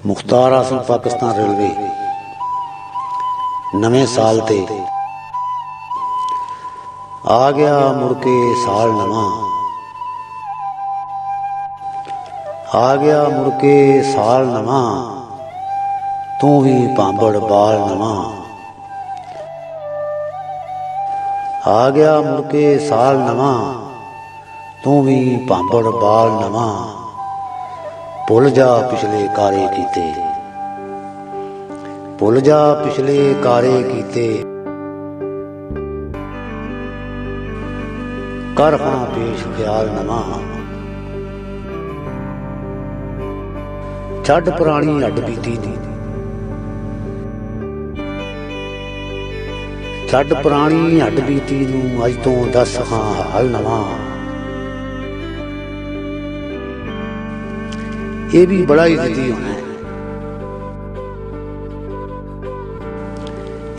ਮੁਖਤਾਰ awesome Pakistan railway नवे साल ते आ गया मुड़ के साल नवा, आ गया मुड़ के साल नवा, तू भी भांबड़ बाल नवा। आ गया मुड़ के साल नवा, तू भी भांबड़ बाल नवा। भुल जा पिछले कारे कीते, भुल जा पिछले कारे कीते, कर हाँ पेश ख्याल नवा। छड्ड पुरानी हड्ड बीती दी, छड्ड पुरानी हड्ड बीती नूं अज तों दस हाँ हाल नवा। ये भी बड़ा ही जिद्दी होना है,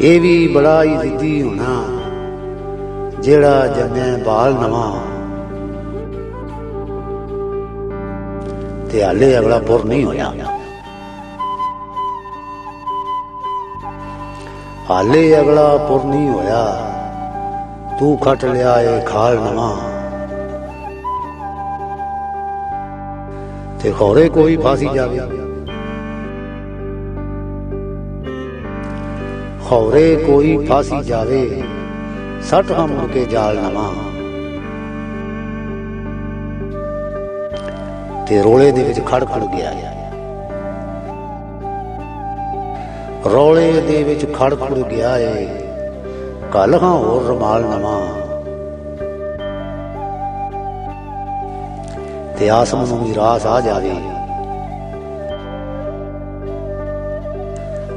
ये भी बड़ा ही जिद्दी होना, जेड़ा जम्मे बाल नवा ते हाले अगला पुर नहीं होया। हाले अगला पुर नहीं होया, तू खट लिया ए खाल नवा। ते खौरे कोई फांसी जावे, खौरे कोई फांसी जावे, सट हाँ मुड़ के जाल नवा। ते रोले दे विच खड़ खड़ गया, रोले दे विच खड़ खड़ गया है, कल हाँ होर रमाल नवा। ते आसम नूं भी रास आ जावे,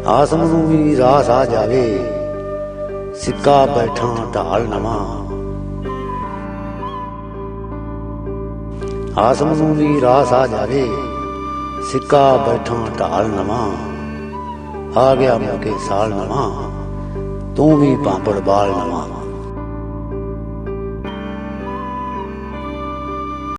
आसम नूं भी रास आ जावे, सिक्का बैठा ढाल नवा। आसम नूं भी रास आ जावे, सिक्का बैठा ढाल नवा। आ गया मुड़ के साल नवा, तू भी भांबड़ बाल नवा।